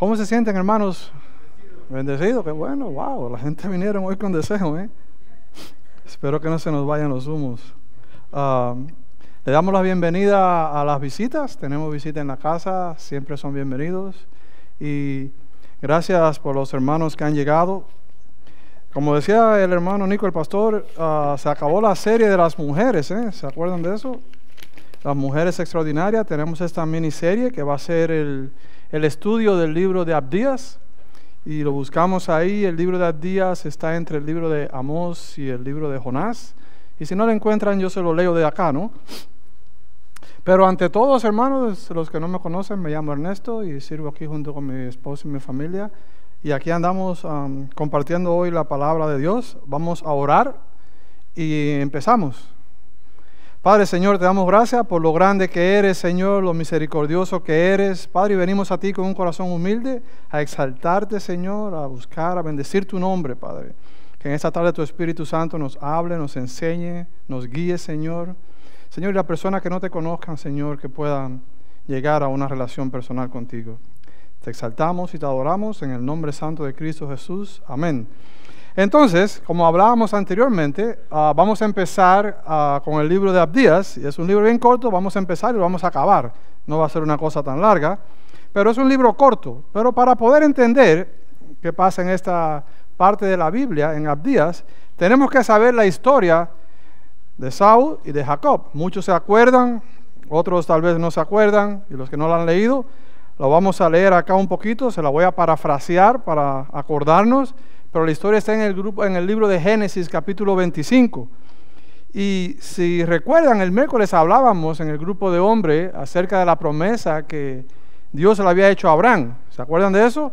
¿Cómo se sienten, hermanos? Bendecidos, qué bueno, wow, la gente vinieron hoy con deseo, Espero que no se nos vayan los humos. Le damos la bienvenida a las visitas, tenemos visita en la casa, siempre son bienvenidos. Y gracias por los hermanos que han llegado. Como decía el hermano Nico, el pastor, se acabó la serie de las mujeres, ¿se acuerdan de eso? Las mujeres extraordinarias. Tenemos esta miniserie que va a ser el estudio del libro de Abdías, y lo buscamos ahí. El libro de Abdías está entre el libro de Amós y el libro de Jonás, y si no lo encuentran yo se lo leo de acá, ¿no? Pero ante todos, hermanos, los que no me conocen, me llamo Ernesto y sirvo aquí junto con mi esposo y mi familia, y aquí andamos compartiendo hoy la palabra de Dios. Vamos a orar y empezamos. Padre, Señor, te damos gracias por lo grande que eres, Señor, lo misericordioso que eres, Padre, y venimos a ti con un corazón humilde a exaltarte, Señor, a buscar, a bendecir tu nombre, Padre. Que en esta tarde tu Espíritu Santo nos hable, nos enseñe, nos guíe, Señor. Señor, y las personas que no te conozcan, Señor, que puedan llegar a una relación personal contigo. Te exaltamos y te adoramos en el nombre santo de Cristo Jesús. Amén. Entonces, como hablábamos anteriormente, vamos a empezar con el libro de Abdías, y es un libro bien corto. Vamos a empezar y lo vamos a acabar. No va a ser una cosa tan larga, pero es un libro corto. Pero para poder entender qué pasa en esta parte de la Biblia, en Abdías, tenemos que saber la historia de Saúl y de Jacob. Muchos se acuerdan, otros tal vez no se acuerdan, y los que no lo han leído, lo vamos a leer acá un poquito. Se la voy a parafrasear para acordarnos. Pero la historia está en el libro de Génesis, capítulo 25. Y si recuerdan, el miércoles hablábamos en el grupo de hombres acerca de la promesa que Dios le había hecho a Abraham. ¿Se acuerdan de eso?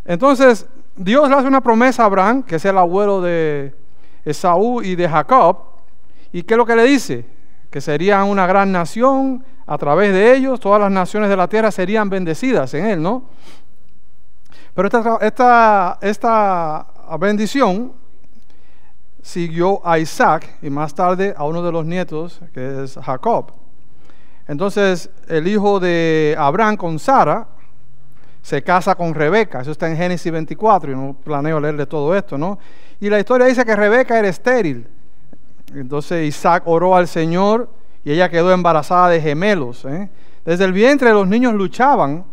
Entonces, Dios le hace una promesa a Abraham, que es el abuelo de Esaú y de Jacob. ¿Y qué es lo que le dice? Que serían una gran nación. A través de ellos, todas las naciones de la tierra serían bendecidas en él, ¿no? Pero esta bendición siguió a Isaac y más tarde a uno de los nietos, que es Jacob. Entonces, el hijo de Abraham con Sara se casa con Rebeca. Eso está en Génesis 24, y no planeo leerle todo esto, ¿no? Y la historia dice que Rebeca era estéril. Entonces Isaac oró al Señor y ella quedó embarazada de gemelos. Desde el vientre los niños luchaban.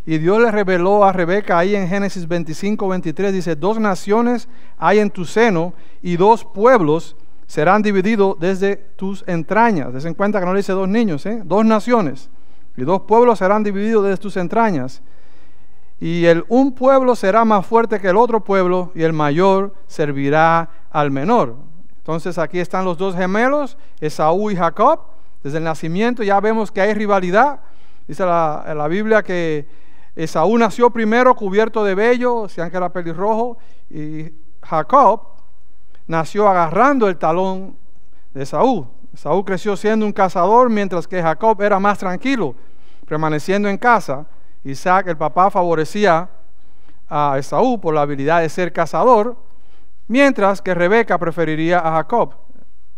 Y Dios le reveló a Rebeca ahí en Génesis 25, 23, dice: 2 naciones hay en tu seno y 2 pueblos serán divididos desde tus entrañas. Des en cuenta que no le dice 2 niños, 2 naciones y 2 pueblos serán divididos desde tus entrañas. Y un pueblo será más fuerte que el otro pueblo, y el mayor servirá al menor. Entonces aquí están los 2 gemelos, Esaú y Jacob. Desde el nacimiento ya vemos que hay rivalidad. Dice la Biblia que Esaú nació primero cubierto de vello, decían que era pelirrojo, y Jacob nació agarrando el talón de Esaú. Esaú creció siendo un cazador, mientras que Jacob era más tranquilo, permaneciendo en casa. Isaac, el papá, favorecía a Esaú por la habilidad de ser cazador, mientras que Rebeca preferiría a Jacob.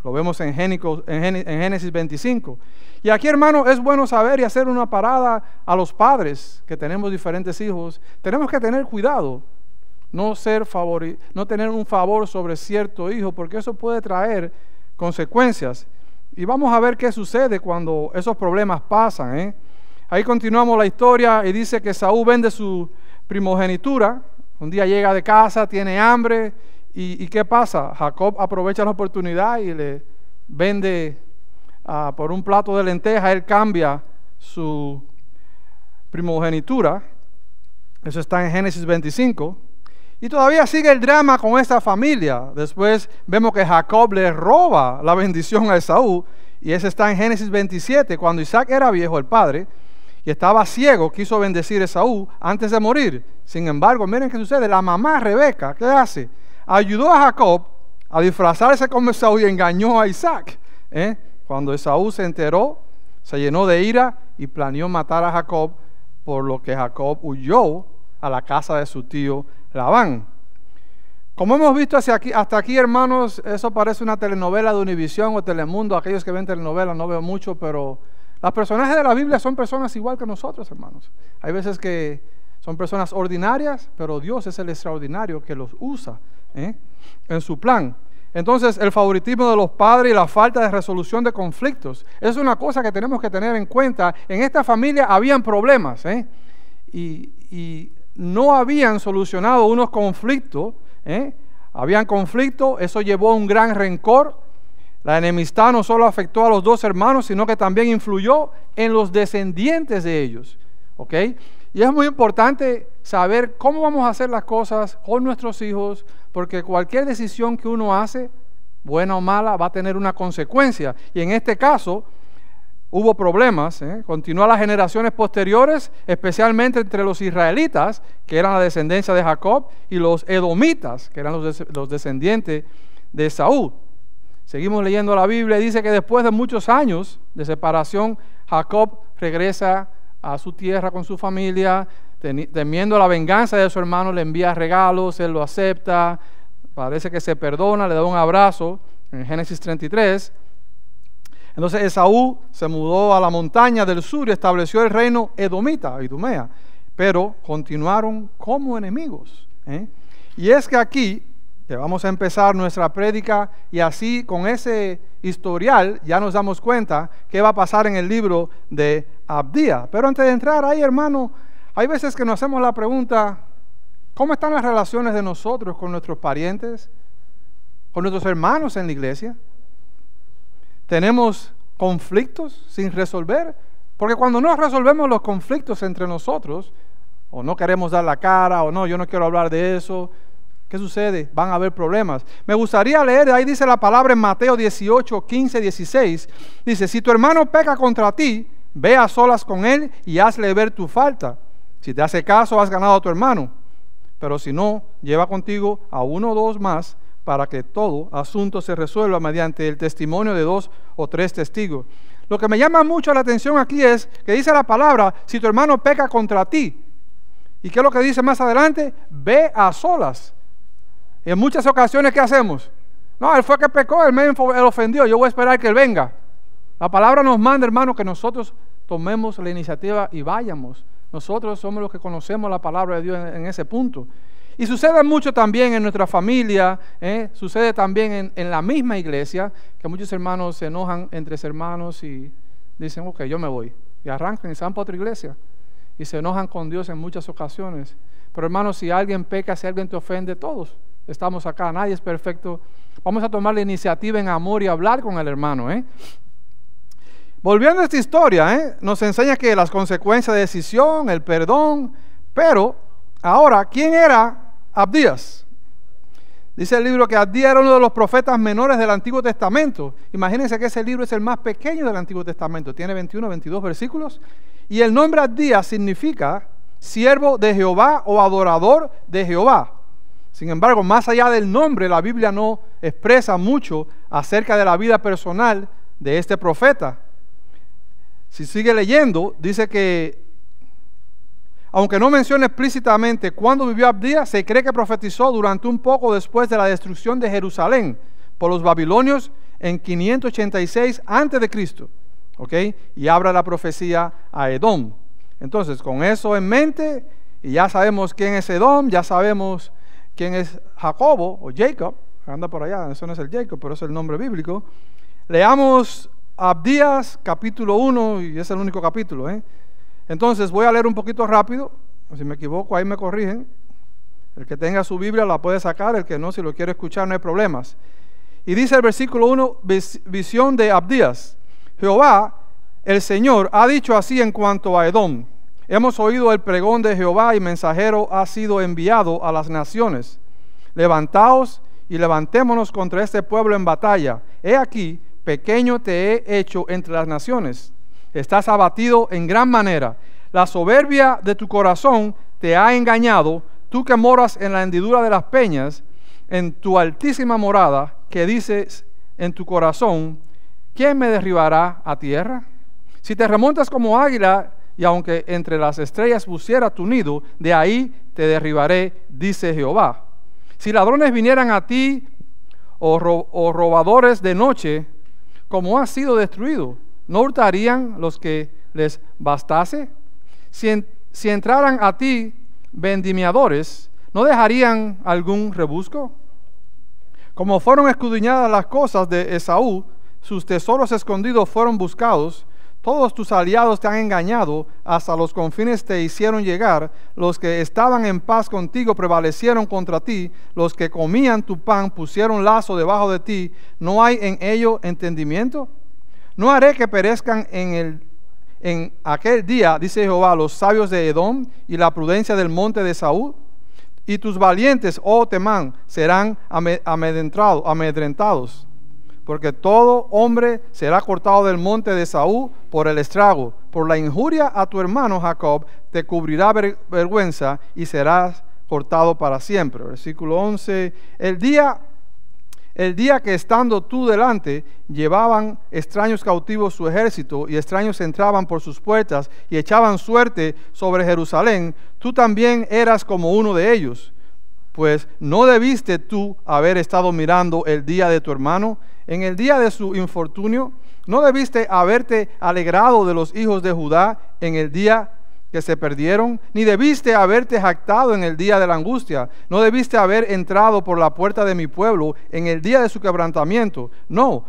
Lo vemos en Génesis 25. Y aquí, hermano, es bueno saber y hacer una parada a los padres que tenemos diferentes hijos. Tenemos que tener cuidado, no tener un favor sobre cierto hijo, porque eso puede traer consecuencias. Y vamos a ver qué sucede cuando esos problemas pasan. Ahí continuamos la historia y dice que Saúl vende su primogenitura. Un día llega de casa, tiene hambre. ¿Y qué pasa? Jacob aprovecha la oportunidad y le vende por un plato de lenteja. Él cambia su primogenitura. Eso está en Génesis 25. Y todavía sigue el drama con esta familia. Después vemos que Jacob le roba la bendición a Esaú. Y eso está en Génesis 27. Cuando Isaac era viejo, el padre, y estaba ciego, quiso bendecir a Esaú antes de morir. Sin embargo, miren qué sucede. La mamá Rebeca, ¿qué hace? Ayudó a Jacob a disfrazarse como Esaú y engañó a Isaac. Cuando Esaú se enteró, se llenó de ira y planeó matar a Jacob, por lo que Jacob huyó a la casa de su tío Labán. Como hemos visto hasta aquí, hermanos, eso parece una telenovela de Univisión o Telemundo. Aquellos que ven telenovelas, no veo mucho, pero los personajes de la Biblia son personas igual que nosotros, hermanos. Hay veces que Son personas ordinarias, pero Dios es el extraordinario que los usa en su plan. Entonces, el favoritismo de los padres y la falta de resolución de conflictos es una cosa que tenemos que tener en cuenta. En esta familia habían problemas y no habían solucionado unos conflictos. Habían conflictos, eso llevó a un gran rencor. La enemistad no solo afectó a los dos hermanos, sino que también influyó en los descendientes de ellos. ¿Ok? Y es muy importante saber cómo vamos a hacer las cosas con nuestros hijos, porque cualquier decisión que uno hace, buena o mala, va a tener una consecuencia. Y en este caso, hubo problemas. Continuó a las generaciones posteriores, especialmente entre los israelitas, que eran la descendencia de Jacob, y los edomitas, que eran los descendientes de Esaú. Seguimos leyendo la Biblia y dice que después de muchos años de separación, Jacob regresa a su tierra con su familia, temiendo la venganza de su hermano, le envía regalos, él lo acepta, parece que se perdona, le da un abrazo, en Génesis 33. Entonces Esaú se mudó a la montaña del sur y estableció el reino edomita, Idumea, pero continuaron como enemigos. Y es que aquí, que vamos a empezar nuestra prédica, y así con ese historial ya nos damos cuenta qué va a pasar en el libro de Abdías. Pero antes de entrar ahí, hermano, hay veces que nos hacemos la pregunta, ¿cómo están las relaciones de nosotros con nuestros parientes, con nuestros hermanos en la iglesia? ¿Tenemos conflictos sin resolver? Porque cuando no resolvemos los conflictos entre nosotros, o no queremos dar la cara, o no, yo no quiero hablar de eso, ¿qué sucede? Van a haber problemas. Me gustaría leer, ahí dice la palabra en Mateo 18, 15, 16. Dice, si tu hermano peca contra ti, ve a solas con él y hazle ver tu falta. Si te hace caso, has ganado a tu hermano. Pero si no, lleva contigo a uno o dos más para que todo asunto se resuelva mediante el testimonio de 2 o 3 testigos. Lo que me llama mucho la atención aquí es que dice la palabra, si tu hermano peca contra ti. ¿Y qué es lo que dice más adelante? Ve a solas. Y en muchas ocasiones, ¿qué hacemos? No, él fue que pecó, él ofendió, yo voy a esperar que él venga. La palabra nos manda, hermano, que nosotros tomemos la iniciativa y vayamos. Nosotros somos los que conocemos la palabra de Dios en ese punto. Y sucede mucho también en nuestra familia, sucede también en la misma iglesia, que muchos hermanos se enojan entre hermanos y dicen, ok, yo me voy. Y arrancan y se van para otra iglesia. Y se enojan con Dios en muchas ocasiones. Pero hermanos, si alguien peca, si alguien te ofende, todos estamos acá, nadie es perfecto. Vamos a tomar la iniciativa en amor y hablar con el hermano. Volviendo a esta historia, nos enseña que las consecuencias de decisión, el perdón, pero ahora, ¿quién era Abdías? Dice el libro que Abdías era uno de los profetas menores del Antiguo Testamento. Imagínense que ese libro es el más pequeño del Antiguo Testamento, tiene 21, 22 versículos, y el nombre Abdías significa siervo de Jehová o adorador de Jehová. Sin embargo, más allá del nombre, la Biblia no expresa mucho acerca de la vida personal de este profeta. Si sigue leyendo, dice que, aunque no menciona explícitamente cuándo vivió Abdías, se cree que profetizó durante un poco después de la destrucción de Jerusalén por los babilonios en 586 a.C., ¿ok? Y abra la profecía a Edom. Entonces, con eso en mente, y ya sabemos quién es Edom, ya sabemos quién es Jacobo o Jacob, anda por allá, eso no es el Jacob, pero es el nombre bíblico. Leamos Abdías capítulo 1, y es el único capítulo. Entonces voy a leer un poquito rápido, si me equivoco ahí me corrigen. El que tenga su Biblia la puede sacar, el que no, si lo quiere escuchar no hay problemas. Y dice el versículo 1, visión de Abdías. Jehová, el Señor, ha dicho así en cuanto a Edom. Hemos oído el pregón de Jehová y mensajero ha sido enviado a las naciones. Levantaos y levantémonos contra este pueblo en batalla. He aquí, pequeño te he hecho entre las naciones. Estás abatido en gran manera. La soberbia de tu corazón te ha engañado. Tú que moras en la hendidura de las peñas, en tu altísima morada, que dices en tu corazón, ¿quién me derribará a tierra? Si te remontas como águila, y aunque entre las estrellas pusiera tu nido, de ahí te derribaré, dice Jehová. Si ladrones vinieran a ti, o robadores de noche, como has sido destruido, ¿no hurtarían los que les bastase? Si entraran a ti vendimiadores no dejarían algún rebusco? Como fueron escudriñadas las cosas de Esaú, sus tesoros escondidos fueron buscados. Todos tus aliados te han engañado, hasta los confines te hicieron llegar. Los que estaban en paz contigo prevalecieron contra ti. Los que comían tu pan pusieron lazo debajo de ti. ¿No hay en ello entendimiento? ¿No haré que perezcan en aquel día, dice Jehová, los sabios de Edom y la prudencia del monte de Saúl? Y tus valientes, oh Temán, serán amedrentados. Porque todo hombre será cortado del monte de Saúl por el estrago. Por la injuria a tu hermano Jacob te cubrirá vergüenza y serás cortado para siempre. Versículo 11. El día que estando tú delante, llevaban extraños cautivos su ejército, y extraños entraban por sus puertas y echaban suerte sobre Jerusalén, tú también eras como uno de ellos. Pues no debiste tú haber estado mirando el día de tu hermano, en el día de su infortunio. ¿No debiste haberte alegrado de los hijos de Judá en el día que se perdieron? Ni debiste haberte jactado en el día de la angustia. No debiste haber entrado por la puerta de mi pueblo en el día de su quebrantamiento. No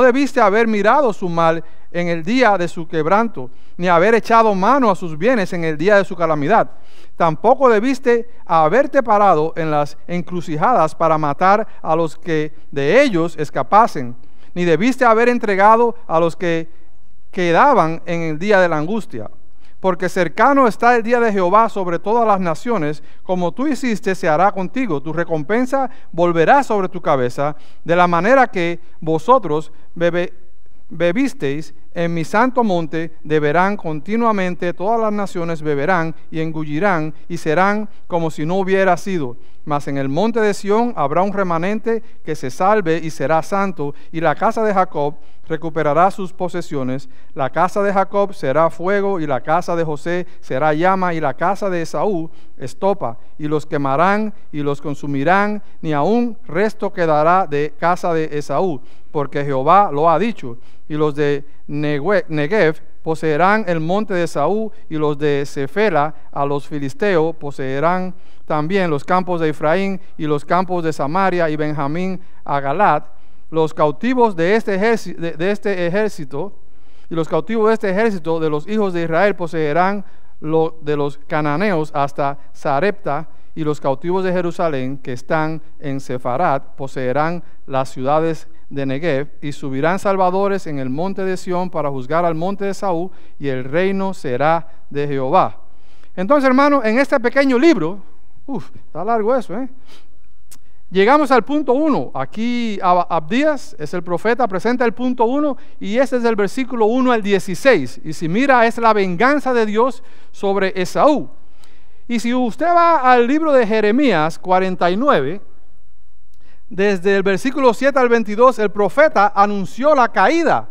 debiste haber mirado su mal en el día de su quebranto, ni haber echado mano a sus bienes en el día de su calamidad. Tampoco debiste haberte parado en las encrucijadas para matar a los que de ellos escapasen, ni debiste haber entregado a los que quedaban en el día de la angustia. Porque cercano está el día de Jehová sobre todas las naciones. Como tú hiciste, se hará contigo. Tu recompensa volverá sobre tu cabeza, de la manera que vosotros bebisteis en mi santo monte. Beberán continuamente, todas las naciones beberán y engullirán, y serán como si no hubiera sido. Mas en el monte de Sión habrá un remanente que se salve y será santo, y la casa de Jacob recuperará sus posesiones. La casa de Jacob será fuego, y la casa de José será llama, y la casa de Esaú estopa, y los quemarán y los consumirán, ni aun resto quedará de casa de Esaú, porque Jehová lo ha dicho. Y los de Negev poseerán el monte de Esaú, y los de Cefela a los filisteos poseerán también los campos de Efraín, y los campos de Samaria y Benjamín a Galat. Los cautivos de este ejército y los cautivos de este ejército de los hijos de Israel poseerán lo de los cananeos hasta Sarepta, y los cautivos de Jerusalén que están en Sefarat poseerán las ciudades de Negev, y subirán salvadores en el monte de Sión para juzgar al monte de Saúl, y el reino será de Jehová. Entonces, hermano, en este pequeño libro, está largo eso, llegamos al punto 1. Aquí Abdías es el profeta, presenta el punto 1, y este es el versículo 1 al 16. Y si mira, es la venganza de Dios sobre Esaú. Y si usted va al libro de Jeremías 49, desde el versículo 7 al 22, el profeta anunció la caída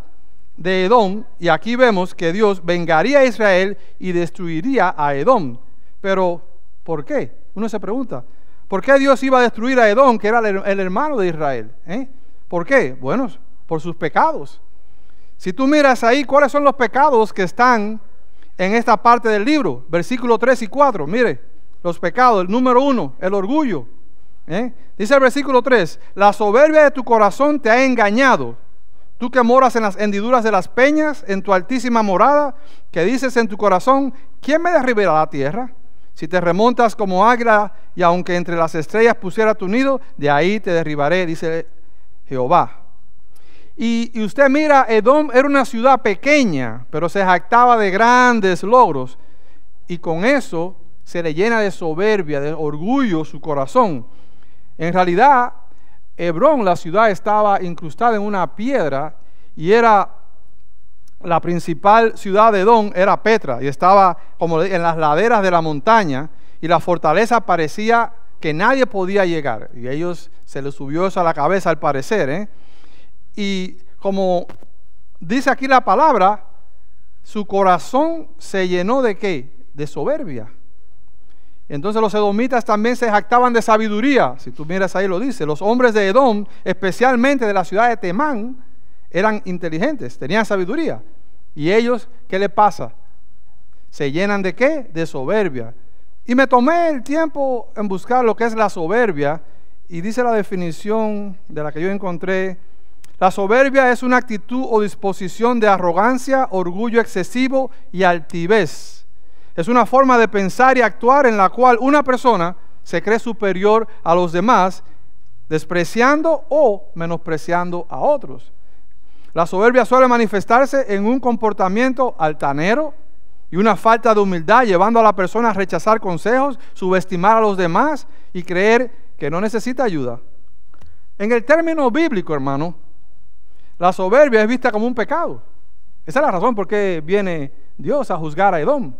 de Edom, y aquí vemos que Dios vengaría a Israel y destruiría a Edom. Pero, ¿por qué? Uno se pregunta, ¿por qué Dios iba a destruir a Edom, que era el hermano de Israel? ¿Por qué? Bueno, por sus pecados. Si tú miras ahí, ¿cuáles son los pecados que están en esta parte del libro? Versículos 3 y 4, mire, los pecados. El número 1, el orgullo. Dice el versículo 3, la soberbia de tu corazón te ha engañado. Tú que moras en las hendiduras de las peñas, en tu altísima morada, que dices en tu corazón, ¿quién me derribará la tierra? Si te remontas como águila, y aunque entre las estrellas pusiera tu nido, de ahí te derribaré, dice Jehová. Y usted mira, Edom era una ciudad pequeña, pero se jactaba de grandes logros, y con eso se le llena de soberbia, de orgullo su corazón. En realidad, Hebrón, la ciudad, estaba incrustada en una piedra, y era la principal ciudad de Edom, era Petra, y estaba como en las laderas de la montaña, y la fortaleza parecía que nadie podía llegar, y a ellos se les subió eso a la cabeza al parecer, Y como dice aquí la palabra, su corazón se llenó de ¿qué? De soberbia. Entonces los edomitas también se jactaban de sabiduría. Si tú miras ahí lo dice, los hombres de Edom, especialmente de la ciudad de Temán, eran inteligentes, tenían sabiduría. Y ellos, ¿qué les pasa? Se llenan de ¿qué? De soberbia. Y me tomé el tiempo en buscar lo que es la soberbia, y dice la definición de la que yo encontré: la soberbia es una actitud o disposición de arrogancia, orgullo excesivo y altivez. Es una forma de pensar y actuar en la cual una persona se cree superior a los demás, despreciando o menospreciando a otros. La soberbia suele manifestarse en un comportamiento altanero y una falta de humildad, llevando a la persona a rechazar consejos, subestimar a los demás y creer que no necesita ayuda. En el término bíblico, hermano, la soberbia es vista como un pecado. Esa es la razón por qué viene Dios a juzgar a Edom.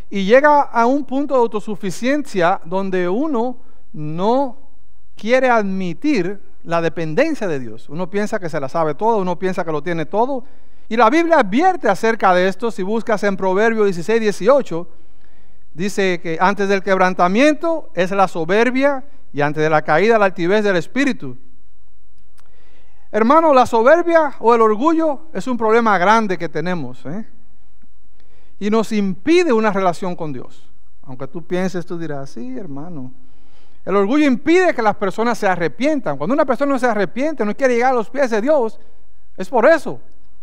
Y llega a un punto de autosuficiencia donde uno no quiere admitir la dependencia de Dios. Uno piensa que se la sabe todo, uno piensa que lo tiene todo. Y la Biblia advierte acerca de esto. Si buscas en Proverbios 16, 18, dice que antes del quebrantamiento es la soberbia y antes de la caída la altivez del espíritu. Hermano, la soberbia o el orgullo es un problema grande que tenemos, y nos impide una relación con Dios. Aunque tú pienses, tú dirás, sí, hermano, el orgullo impide que las personas se arrepientan. Cuando una persona no se arrepiente, no quiere llegar a los pies de Dios, es por eso,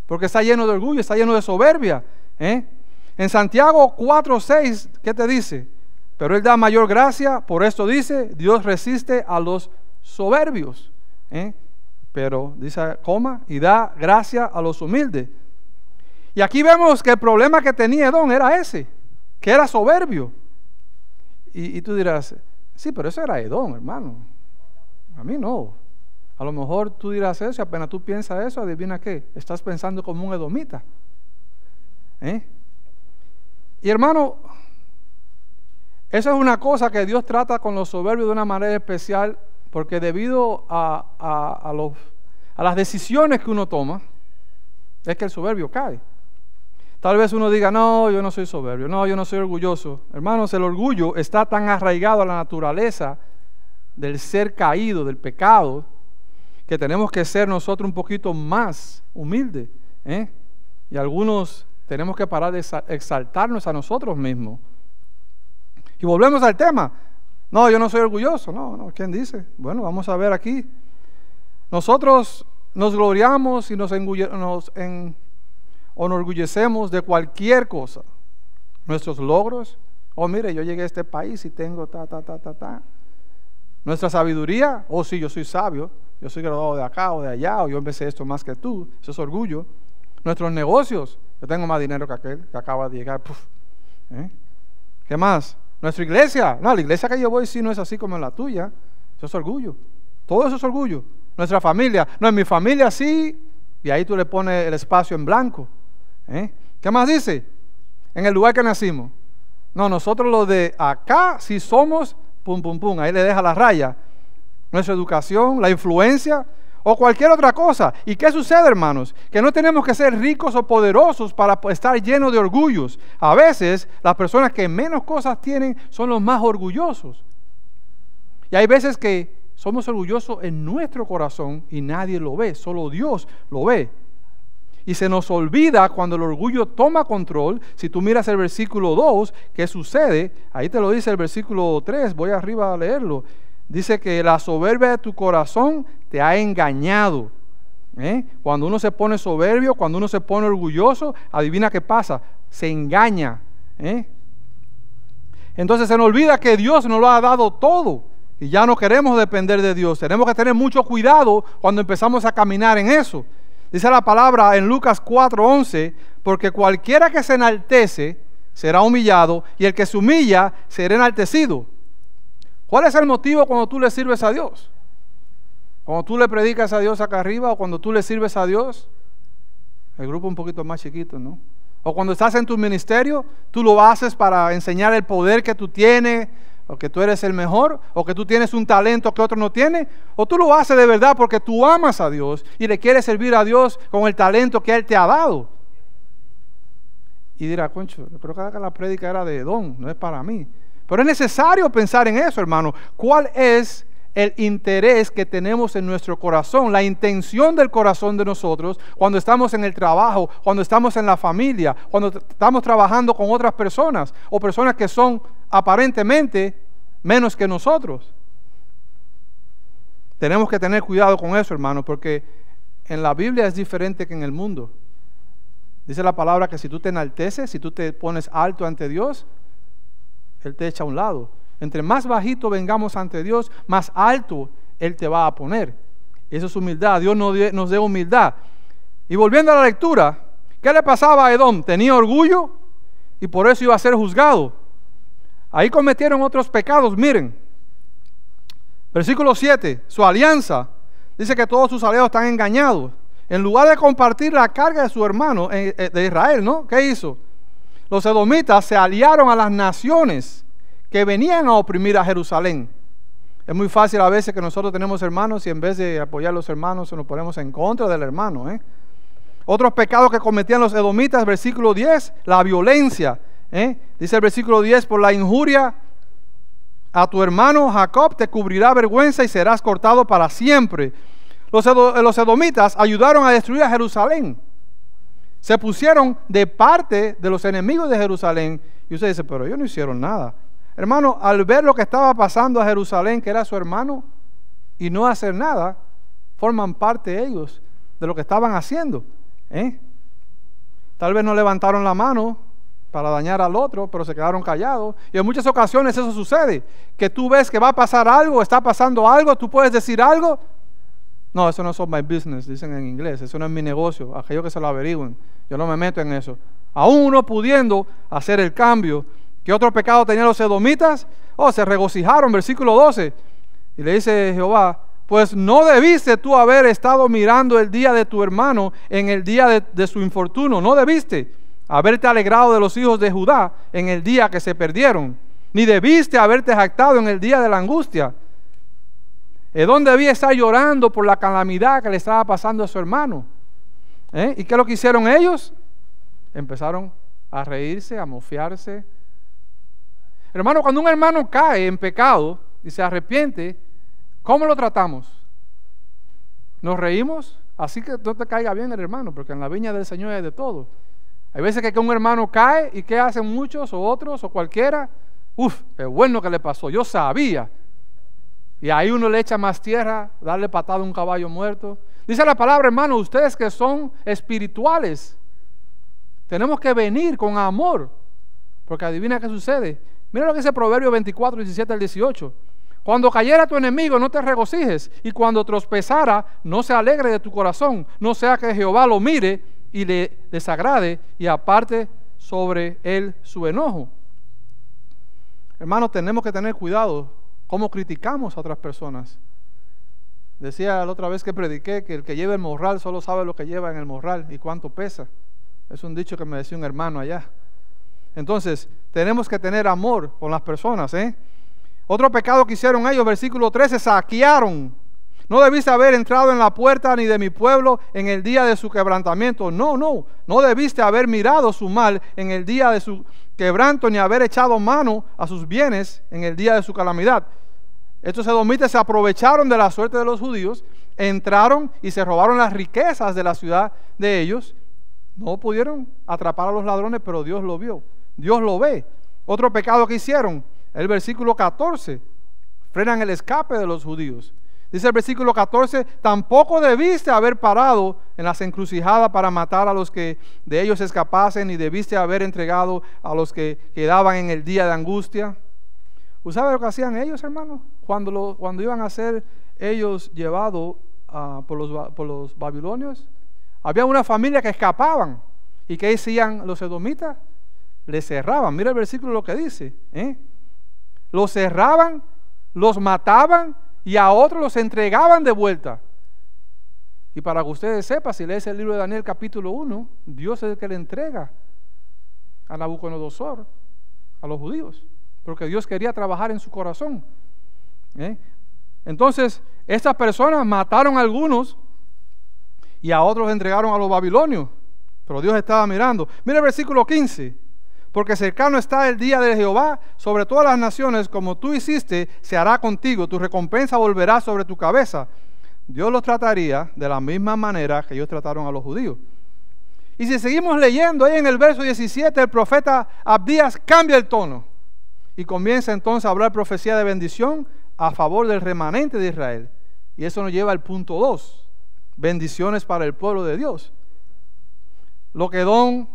porque está lleno de orgullo, está lleno de soberbia. En Santiago 4:6, ¿qué te dice? Pero Él da mayor gracia, por esto dice, Dios resiste a los soberbios. Pero dice, y da gracia a los humildes. Y aquí vemos que el problema que tenía Edom era ese, que era soberbio. Y tú dirás, sí, pero eso era Edom, hermano. A mí no. A lo mejor tú dirás eso y apenas tú piensas eso, adivina qué, estás pensando como un edomita. Y hermano, eso es una cosa que Dios trata con los soberbios de una manera especial, porque debido a las decisiones que uno toma, es que el soberbio cae. Tal vez uno diga, no, yo no soy soberbio, no, yo no soy orgulloso. Hermanos, el orgullo está tan arraigado a la naturaleza del ser caído, del pecado, que tenemos que ser nosotros un poquito más humildes. Y algunos tenemos que parar de exaltarnos a nosotros mismos. Y volvemos al tema. No, yo no soy orgulloso. No, ¿quién dice? Bueno, vamos a ver aquí. Nosotros nos gloriamos y nos enorgullecemos de cualquier cosa. Nuestros logros. Oh, mire, yo llegué a este país y tengo Nuestra sabiduría. Oh, sí, yo soy sabio. Yo soy graduado de acá o de allá, o yo empecé esto más que tú. Eso es orgullo. Nuestros negocios. Yo tengo más dinero que aquel que acaba de llegar. ¿Qué más? Nuestra iglesia. No, la iglesia que yo voy sí no es así como la tuya. Eso es orgullo. Todo eso es orgullo. Nuestra familia. No, en mi familia sí. Y ahí tú le pones el espacio en blanco. ¿Qué más dice? En el lugar que nacimos. No, nosotros los de acá sí somos pum, pum, pum. Ahí le deja la raya. Nuestra educación, la influencia o cualquier otra cosa. ¿Y qué sucede, hermanos? Que no tenemos que ser ricos o poderosos para estar llenos de orgullos. A veces las personas que menos cosas tienen son los más orgullosos. Y hay veces que somos orgullosos en nuestro corazón y nadie lo ve, solo Dios lo ve. Y se nos olvida cuando el orgullo toma control. Si tú miras el versículo 2, ¿qué sucede? Ahí te lo dice el versículo 3, voy arriba a leerlo. Dice que la soberbia de tu corazón te ha engañado. Cuando uno se pone soberbio, cuando uno se pone orgulloso, adivina qué pasa, se engaña. Entonces se nos olvida que Dios nos lo ha dado todo y ya no queremos depender de Dios. Tenemos que tener mucho cuidado cuando empezamos a caminar en eso. Dice la palabra en Lucas 4:11, porque cualquiera que se enaltece será humillado y el que se humilla será enaltecido. ¿Cuál es el motivo cuando tú le sirves a Dios? Cuando tú le predicas a Dios acá arriba o cuando tú le sirves a Dios, el grupo un poquito más chiquito, ¿no? O cuando estás en tu ministerio, tú lo haces para enseñar el poder que tú tienes, o que tú eres el mejor, o que tú tienes un talento que otro no tiene, o tú lo haces de verdad porque tú amas a Dios y le quieres servir a Dios con el talento que Él te ha dado. Y dirá, concho, yo creo que la prédica era de Edom, no es para mí. Pero es necesario pensar en eso, hermano. ¿Cuál es el interés que tenemos en nuestro corazón, la intención del corazón de nosotros cuando estamos en el trabajo, cuando estamos en la familia, cuando estamos trabajando con otras personas o personas que son aparentemente menos que nosotros. Tenemos que tener cuidado con eso, hermanos, porque en la Biblia es diferente que en el mundo. Dice la palabra que si tú te enalteces, si tú te pones alto ante Dios, Él te echa a un lado. Entre más bajito vengamos ante Dios, más alto Él te va a poner. Eso es humildad. Dios nos dé humildad. Y volviendo a la lectura, ¿qué le pasaba a Edom? Tenía orgullo y por eso iba a ser juzgado. Ahí cometieron otros pecados. Miren, versículo 7, su alianza. Dice que todos sus aliados están engañados. En lugar de compartir la carga de su hermano de Israel, ¿no? ¿Qué hizo? Los edomitas se aliaron a las naciones que venían a oprimir a Jerusalén. Es muy fácil a veces que nosotros tenemos hermanos y en vez de apoyar a los hermanos nos ponemos en contra del hermano. Otros pecados que cometían los edomitas, versículo 10, la violencia. Dice el versículo 10, por la injuria a tu hermano Jacob te cubrirá vergüenza y serás cortado para siempre. Los edomitas ayudaron a destruir a Jerusalén. Se pusieron de parte de los enemigos de Jerusalén. Y usted dice, pero ellos no hicieron nada. Hermano, al ver lo que estaba pasando a Jerusalén, que era su hermano, y no hacer nada, forman parte ellos de lo que estaban haciendo. Tal vez no levantaron la mano para dañar al otro, pero se quedaron callados. Y en muchas ocasiones eso sucede, que tú ves que va a pasar algo, está pasando algo, tú puedes decir algo. No, eso no es my business, dicen en inglés, eso no es mi negocio, aquello que se lo averigüen, yo no me meto en eso. Aún uno pudiendo hacer el cambio. ¿Qué otro pecado tenían los edomitas? Se regocijaron, versículo 12. Y le dice Jehová, pues no debiste tú haber estado mirando el día de tu hermano en el día de su infortunio. No debiste haberte alegrado de los hijos de Judá en el día que se perdieron. Ni debiste haberte jactado en el día de la angustia. Edom debía estar llorando por la calamidad que le estaba pasando a su hermano. ¿Y qué es lo que hicieron ellos? Empezaron a reírse, a mofiarse. Hermano, cuando un hermano cae en pecado y se arrepiente, ¿cómo lo tratamos? ¿Nos reímos? Así que no te caiga bien el hermano, porque en la viña del Señor hay de todo. Hay veces que un hermano cae y ¿qué hacen muchos o otros o cualquiera? Es bueno que le pasó, yo sabía. Y ahí uno le echa más tierra, darle patada a un caballo muerto. Dice la palabra, hermano, ustedes que son espirituales, tenemos que venir con amor, porque adivina qué sucede. Mira lo que dice Proverbio 24, 17 al 18. Cuando cayera tu enemigo, no te regocijes, y cuando tropezara, no se alegre de tu corazón, no sea que Jehová lo mire y le desagrade y aparte sobre él su enojo. Hermanos, tenemos que tener cuidado cómo criticamos a otras personas. Decía la otra vez que prediqué que el que lleva el morral solo sabe lo que lleva en el morral y cuánto pesa. Es un dicho que me decía un hermano allá. Entonces, tenemos que tener amor con las personas. Otro pecado que hicieron ellos, versículo 13, saquearon. No debiste haber entrado en la puerta ni de mi pueblo en el día de su quebrantamiento. No debiste haber mirado su mal en el día de su quebranto, ni haber echado mano a sus bienes en el día de su calamidad. Estos edomitas se aprovecharon de la suerte de los judíos, entraron y se robaron las riquezas de la ciudad de ellos. No pudieron atrapar a los ladrones, pero Dios lo vio. Dios lo ve. Otro pecado que hicieron, el versículo 14, frenan el escape de los judíos. Dice el versículo 14, tampoco debiste haber parado en las encrucijadas para matar a los que de ellos escapasen, ni debiste haber entregado a los que quedaban en el día de angustia. ¿Usted sabe lo que hacían ellos, hermano? Cuando iban a ser ellos llevados por los babilonios, había una familia que escapaban. ¿Y qué hacían los edomitas? Les cerraban. Mira el versículo lo que dice. Los cerraban, los mataban y a otros los entregaban de vuelta. Y para que ustedes sepan, si lees el libro de Daniel capítulo 1, Dios es el que le entrega a Nabucodonosor, a los judíos, porque Dios quería trabajar en su corazón. Entonces, estas personas mataron a algunos y a otros entregaron a los babilonios, pero Dios estaba mirando. Mira el versículo 15. Porque cercano está el día de Jehová sobre todas las naciones, como tú hiciste, se hará contigo, tu recompensa volverá sobre tu cabeza. Dios los trataría de la misma manera que ellos trataron a los judíos. Y si seguimos leyendo, ahí en el verso 17, el profeta Abdías cambia el tono y comienza entonces a hablar profecía de bendición a favor del remanente de Israel. Y eso nos lleva al punto 2, bendiciones para el pueblo de Dios. Lo que Edom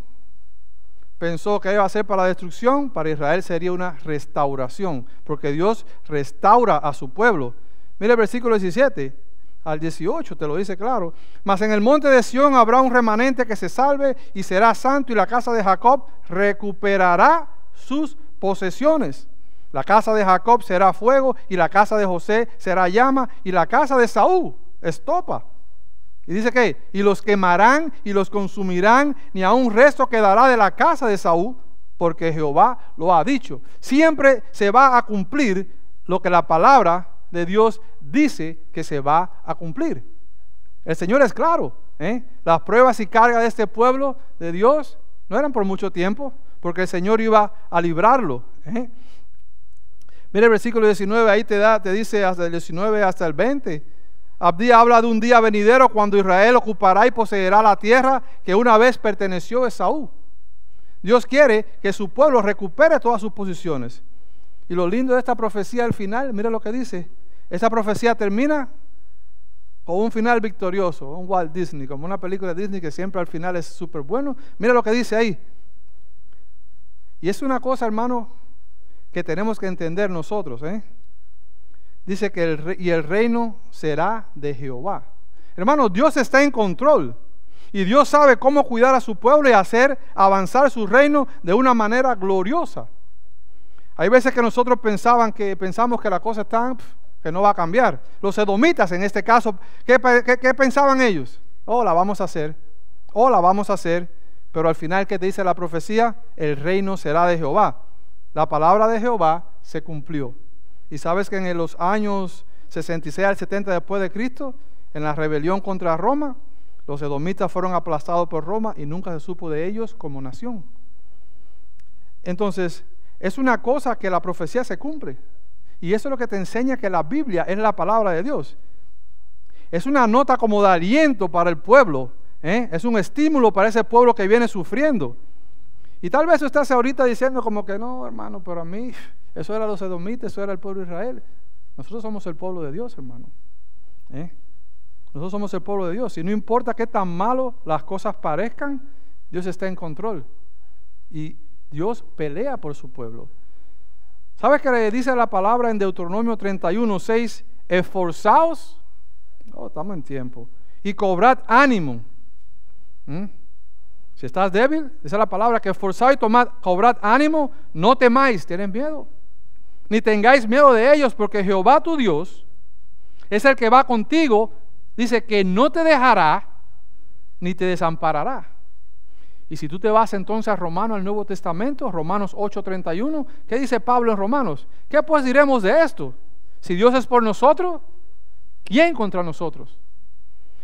pensó que iba a ser para la destrucción, para Israel sería una restauración, porque Dios restaura a su pueblo. Mire el versículo 17 al 18, te lo dice claro. Mas en el monte de Sión habrá un remanente que se salve y será santo, y la casa de Jacob recuperará sus posesiones. La casa de Jacob será fuego, y la casa de José será llama, y la casa de Saúl estopa. Y dice que, y los quemarán y los consumirán, ni aun resto quedará de la casa de Saúl, porque Jehová lo ha dicho. Siempre se va a cumplir lo que la palabra de Dios dice que se va a cumplir. El Señor es claro, las pruebas y cargas de este pueblo de Dios no eran por mucho tiempo, porque el Señor iba a librarlo. Mira el versículo 19, ahí te dice hasta el 19 hasta el 20. Abdías habla de un día venidero cuando Israel ocupará y poseerá la tierra que una vez perteneció a Esaú. Dios quiere que su pueblo recupere todas sus posiciones. Y lo lindo de esta profecía al final, mira lo que dice. Esta profecía termina con un final victorioso, un Walt Disney, como una película de Disney que siempre al final es súper bueno. Mira lo que dice ahí. Y es una cosa, hermano, que tenemos que entender nosotros, Dice que el reino será de Jehová. Hermano, Dios está en control. Y Dios sabe cómo cuidar a su pueblo y hacer avanzar su reino de una manera gloriosa. Hay veces que nosotros pensamos que la cosa está, que no va a cambiar. Los edomitas en este caso, ¿qué pensaban ellos? La vamos a hacer. La vamos a hacer. Pero al final, ¿qué te dice la profecía? El reino será de Jehová. La palabra de Jehová se cumplió. Y sabes que en los años 66 al 70 después de Cristo, en la rebelión contra Roma, los edomitas fueron aplastados por Roma y nunca se supo de ellos como nación. Entonces, es una cosa que la profecía se cumple. Y eso es lo que te enseña que la Biblia es la palabra de Dios. Es una nota como de aliento para el pueblo. Es un estímulo para ese pueblo que viene sufriendo. Y tal vez tú estás ahorita diciendo como que no, hermano, pero a mí... Eso era los edomitas, eso era el pueblo de Israel. Nosotros somos el pueblo de Dios, hermano. Nosotros somos el pueblo de Dios. Y no importa qué tan malo las cosas parezcan, Dios está en control. Y Dios pelea por su pueblo. ¿Sabes qué le dice la palabra en Deuteronomio 31:6? Esforzaos, estamos en tiempo, y cobrad ánimo. Si estás débil, dice la palabra que esforzaos y cobrad ánimo, no temáis. ¿Tienen miedo? Ni tengáis miedo de ellos, porque Jehová tu Dios es el que va contigo. Dice que no te dejará ni te desamparará. Y si tú te vas entonces a Romanos, al Nuevo Testamento, Romanos 8:31, ¿qué dice Pablo en Romanos? ¿Qué pues diremos de esto? Si Dios es por nosotros, ¿quién contra nosotros?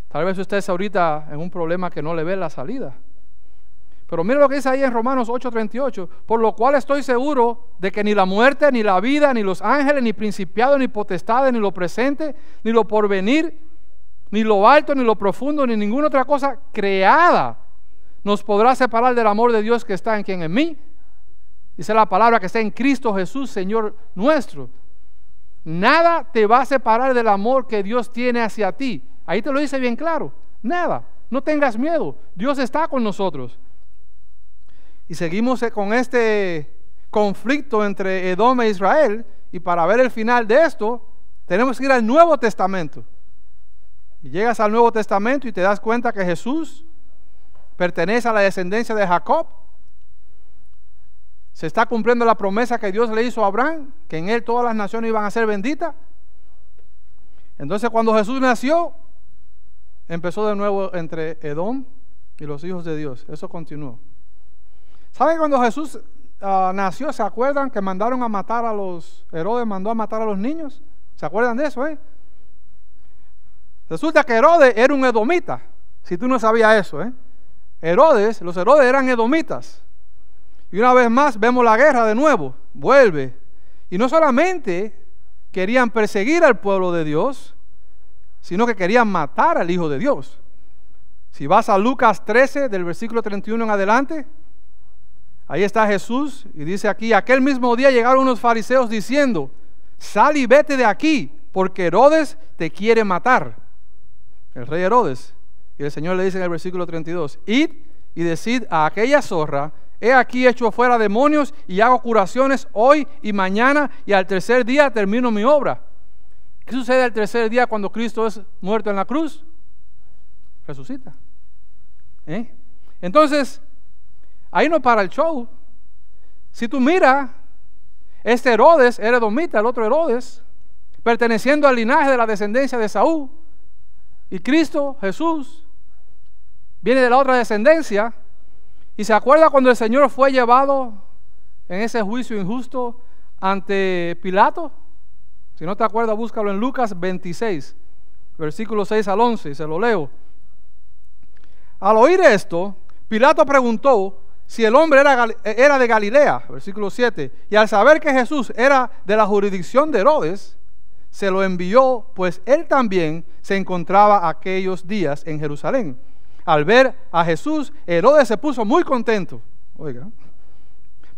Tal vez usted es ahorita en un problema que no le ve la salida. Pero mira lo que dice ahí en Romanos 8:38. Por lo cual estoy seguro de que ni la muerte, ni la vida, ni los ángeles, ni principados, ni potestades, ni lo presente, ni lo porvenir, ni lo alto, ni lo profundo, ni ninguna otra cosa creada nos podrá separar del amor de Dios que está en quien, en mí. Dice la palabra que está en Cristo Jesús, Señor nuestro. Nada te va a separar del amor que Dios tiene hacia ti. Ahí te lo dice bien claro. Nada. No tengas miedo. Dios está con nosotros. Y seguimos con este conflicto entre Edom e Israel. Y para ver el final de esto, tenemos que ir al Nuevo Testamento. Y llegas al Nuevo Testamento y te das cuenta que Jesús pertenece a la descendencia de Jacob. Se está cumpliendo la promesa que Dios le hizo a Abraham, que en él todas las naciones iban a ser benditas. Entonces cuando Jesús nació, empezó de nuevo entre Edom y los hijos de Dios. Eso continuó. ¿Saben cuando Jesús nació? ¿Se acuerdan que mandaron a matar a los... Herodes mandó a matar a los niños? ¿Se acuerdan de eso? Resulta que Herodes era un edomita. Si tú no sabías eso, los Herodes eran edomitas. Y una vez más vemos la guerra de nuevo, vuelve. Y no solamente querían perseguir al pueblo de Dios, sino que querían matar al Hijo de Dios. Si vas a Lucas 13, del versículo 31 en adelante, ahí está Jesús y dice aquí: aquel mismo día llegaron unos fariseos diciendo: sal y vete de aquí, porque Herodes te quiere matar. El rey Herodes. Y el Señor le dice en el versículo 32: id y decid a aquella zorra: he aquí echo fuera demonios y hago curaciones hoy y mañana, y al tercer día termino mi obra. ¿Qué sucede al tercer día cuando Cristo es muerto en la cruz? Resucita. Entonces, ahí no para el show. Si tú miras, este Herodes era edomita, el otro Herodes, perteneciendo al linaje de la descendencia de Saúl. Y Cristo, Jesús, viene de la otra descendencia. Y se acuerda cuando el Señor fue llevado en ese juicio injusto ante Pilato. Si no te acuerdas, búscalo en Lucas 26, versículos 6 al 11, y se lo leo. Al oír esto, Pilato preguntó si el hombre era de Galilea, versículo 7, y al saber que Jesús era de la jurisdicción de Herodes, se lo envió, pues él también se encontraba aquellos días en Jerusalén. Al ver a Jesús, Herodes se puso muy contento, oiga,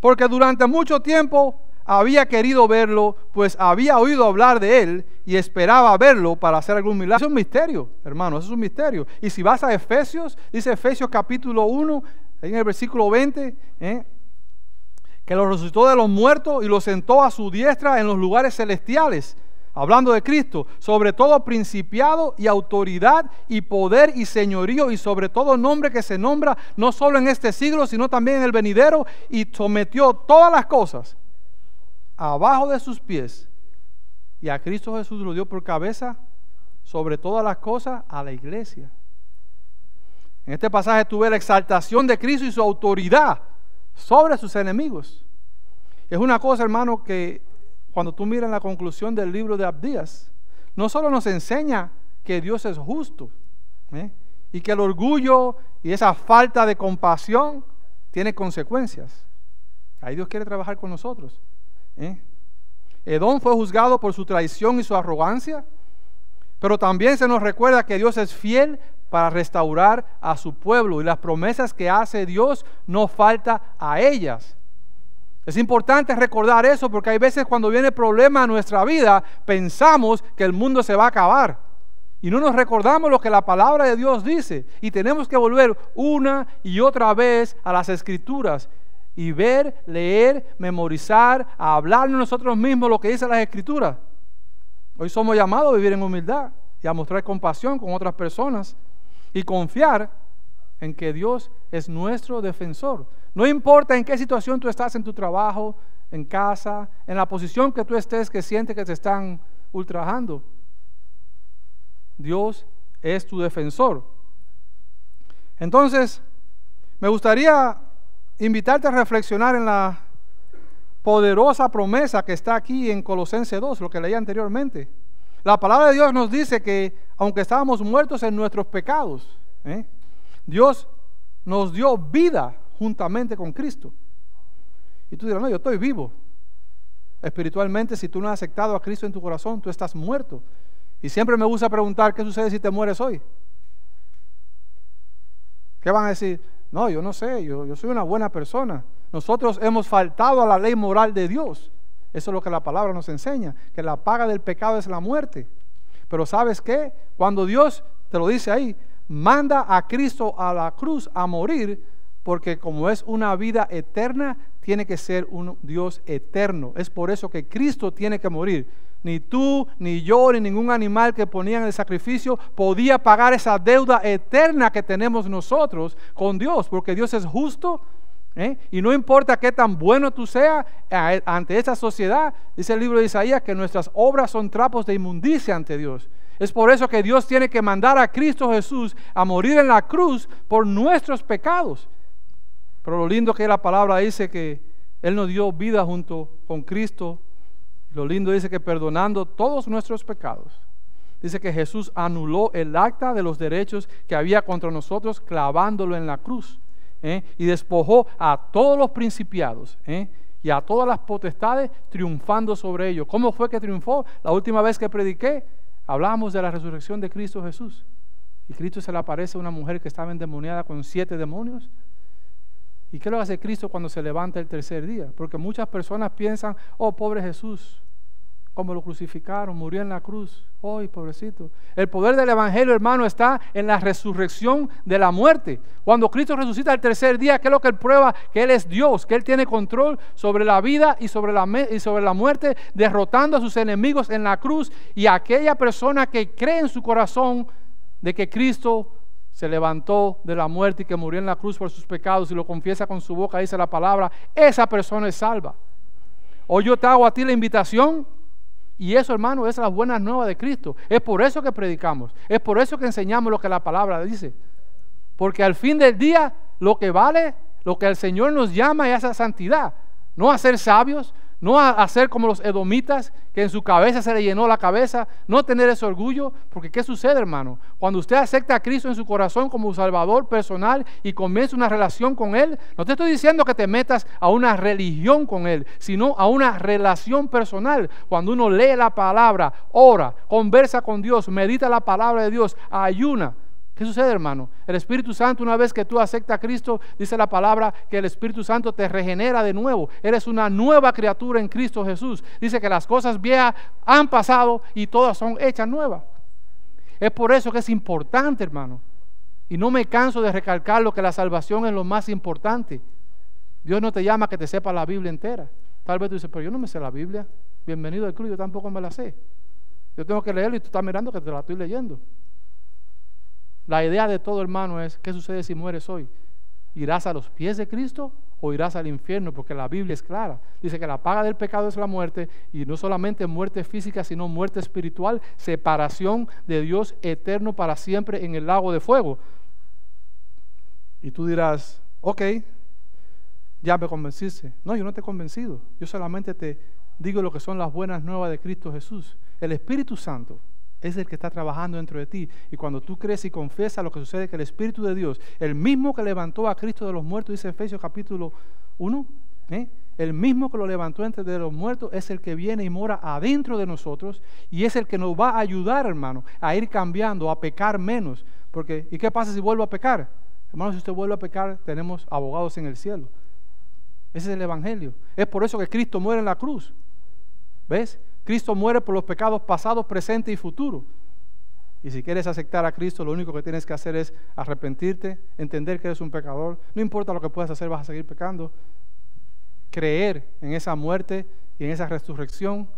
porque durante mucho tiempo había querido verlo, pues había oído hablar de él y esperaba verlo para hacer algún milagro. Eso es un misterio, hermano, eso es un misterio. Y si vas a Efesios, dice Efesios capítulo 1, en el versículo 20, que lo resucitó de los muertos y lo sentó a su diestra en los lugares celestiales, hablando de Cristo, sobre todo principado y autoridad y poder y señorío y sobre todo nombre que se nombra no solo en este siglo, sino también en el venidero, y sometió todas las cosas abajo de sus pies, y a Cristo Jesús lo dio por cabeza sobre todas las cosas a la iglesia. En este pasaje tuve la exaltación de Cristo y su autoridad sobre sus enemigos. Es una cosa, hermano, que cuando tú miras la conclusión del libro de Abdías, no solo nos enseña que Dios es justo, y que el orgullo y esa falta de compasión tiene consecuencias. Ahí Dios quiere trabajar con nosotros. Edom fue juzgado por su traición y su arrogancia, pero también se nos recuerda que Dios es fiel para restaurar a su pueblo, y las promesas que hace Dios no falta a ellas. Es importante recordar eso, porque hay veces cuando viene problema a nuestra vida, pensamos que el mundo se va a acabar y no nos recordamos lo que la palabra de Dios dice, y tenemos que volver una y otra vez a las Escrituras y ver, leer, memorizar, a hablarnos nosotros mismos lo que dice las Escrituras. Hoy somos llamados a vivir en humildad y a mostrar compasión con otras personas y confiar en que Dios es nuestro defensor. No importa en qué situación tú estás, en tu trabajo, en casa, en la posición que tú estés, que sientes que te están ultrajando, Dios es tu defensor. Entonces, me gustaría invitarte a reflexionar en la poderosa promesa que está aquí en Colosenses 2, lo que leí anteriormente. La palabra de Dios nos dice que aunque estábamos muertos en nuestros pecados, Dios nos dio vida juntamente con Cristo. Y tú dirás: no, yo estoy vivo. Espiritualmente, si tú no has aceptado a Cristo en tu corazón, tú estás muerto. Y siempre me gusta preguntar: ¿qué sucede si te mueres hoy? ¿Qué van a decir? No, yo no sé, yo soy una buena persona. Nosotros hemos faltado a la ley moral de Dios. Eso es lo que la palabra nos enseña, que la paga del pecado es la muerte. Pero ¿sabes qué? Cuando Dios, te lo dice ahí, manda a Cristo a la cruz a morir, porque como es una vida eterna, tiene que ser un Dios eterno. Es por eso que Cristo tiene que morir. Ni tú, ni yo, ni ningún animal que ponían el sacrificio podía pagar esa deuda eterna que tenemos nosotros con Dios, porque Dios es justo, y no importa qué tan bueno tú seas ante esta sociedad. Dice el libro de Isaías que nuestras obras son trapos de inmundicia ante Dios. Es por eso que Dios tiene que mandar a Cristo Jesús a morir en la cruz por nuestros pecados. Pero lo lindo que la palabra dice que Él nos dio vida junto con Cristo. Lo lindo dice que perdonando todos nuestros pecados, dice que Jesús anuló el acta de los derechos que había contra nosotros, clavándolo en la cruz. y despojó a todos los principados y a todas las potestades, triunfando sobre ellos. ¿Cómo fue que triunfó? La última vez que prediqué, hablábamos de la resurrección de Cristo Jesús. Y Cristo se le aparece a una mujer que estaba endemoniada con 7 demonios. ¿Y qué es lo que hace Cristo cuando se levanta el tercer día? Porque muchas personas piensan, oh, pobre Jesús, como lo crucificaron, murió en la cruz. ¡Ay, pobrecito! El poder del Evangelio, hermano, está en la resurrección de la muerte. Cuando Cristo resucita el tercer día, ¿qué es lo que Él prueba? Que Él es Dios, que Él tiene control sobre la vida y sobre la muerte, derrotando a sus enemigos en la cruz. Y aquella persona que cree en su corazón de que Cristo se levantó de la muerte y que murió en la cruz por sus pecados y lo confiesa con su boca, dice la palabra, esa persona es salva. Hoy yo te hago a ti la invitación. Y eso, hermano, es las buenas nuevas de Cristo. Es por eso que predicamos. Es por eso que enseñamos lo que la palabra dice. Porque al fin del día, lo que vale, lo que el Señor nos llama es a santidad. No a ser sabios, no a ser como los edomitas, que en su cabeza se le llenó la cabeza, no tener ese orgullo. Porque ¿qué sucede, hermano? Cuando usted acepta a Cristo en su corazón como Salvador personal y comienza una relación con Él, no te estoy diciendo que te metas a una religión con Él, sino a una relación personal. Cuando uno lee la palabra, ora, conversa con Dios, medita la palabra de Dios, ayuna. ¿Qué sucede, hermano? El Espíritu Santo, una vez que tú aceptas a Cristo, dice la palabra que el Espíritu Santo te regenera de nuevo. Eres una nueva criatura en Cristo Jesús. Dice que las cosas viejas han pasado y todas son hechas nuevas. Es por eso que es importante, hermano. Y no me canso de recalcar lo que la salvación es lo más importante. Dios no te llama a que te sepas la Biblia entera. Tal vez tú dices, pero yo no me sé la Biblia. Bienvenido al club, yo tampoco me la sé. Yo tengo que leerlo y tú estás mirando que te la estoy leyendo. La idea de todo, hermano, es ¿qué sucede si mueres hoy? ¿Irás a los pies de Cristo o irás al infierno? Porque la Biblia es clara. Dice que la paga del pecado es la muerte, y no solamente muerte física, sino muerte espiritual, separación de Dios eterno para siempre en el lago de fuego. Y tú dirás, ok, ya me convenciste. No, yo no te he convencido. Yo solamente te digo lo que son las buenas nuevas de Cristo Jesús. El Espíritu Santo es el que está trabajando dentro de ti. Y cuando tú crees y confiesas, lo que sucede es que el Espíritu de Dios, el mismo que levantó a Cristo de los muertos, dice Efesios capítulo 1, el mismo que lo levantó entre de los muertos, es el que viene y mora adentro de nosotros, y es el que nos va a ayudar, hermano, a ir cambiando, a pecar menos. Porque, ¿y qué pasa si vuelvo a pecar? Hermano, si usted vuelve a pecar, tenemos abogados en el cielo. Ese es el Evangelio. Es por eso que Cristo muere en la cruz. ¿Ves? Cristo muere por los pecados pasados, presentes y futuros. Y si quieres aceptar a Cristo, lo único que tienes que hacer es arrepentirte, entender que eres un pecador. No importa lo que puedas hacer, vas a seguir pecando. Creer en esa muerte y en esa resurrección.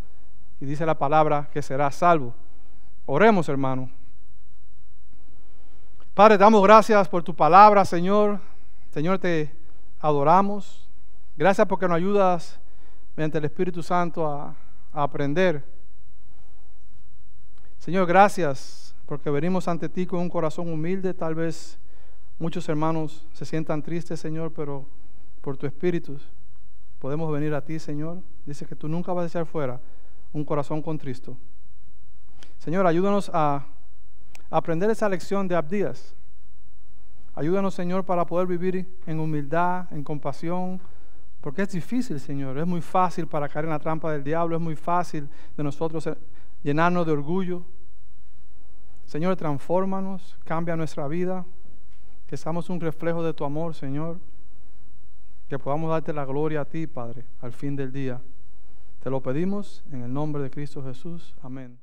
Y dice la palabra que serás salvo. Oremos, hermano. Padre, te damos gracias por tu palabra, Señor. Señor, te adoramos. Gracias porque nos ayudas mediante el Espíritu Santo a aprender. Señor, gracias porque venimos ante ti con un corazón humilde. Tal vez muchos hermanos se sientan tristes, Señor, pero por tu Espíritu podemos venir a ti, Señor. Dice que tú nunca vas a echar fuera un corazón contristo. Señor, ayúdanos a aprender esa lección de Abdías. Ayúdanos, Señor, para poder vivir en humildad, en compasión, porque es difícil, Señor. Es muy fácil para caer en la trampa del diablo. Es muy fácil de nosotros llenarnos de orgullo. Señor, transfórmanos, cambia nuestra vida, que seamos un reflejo de tu amor, Señor, que podamos darte la gloria a ti, Padre, al fin del día. Te lo pedimos en el nombre de Cristo Jesús. Amén.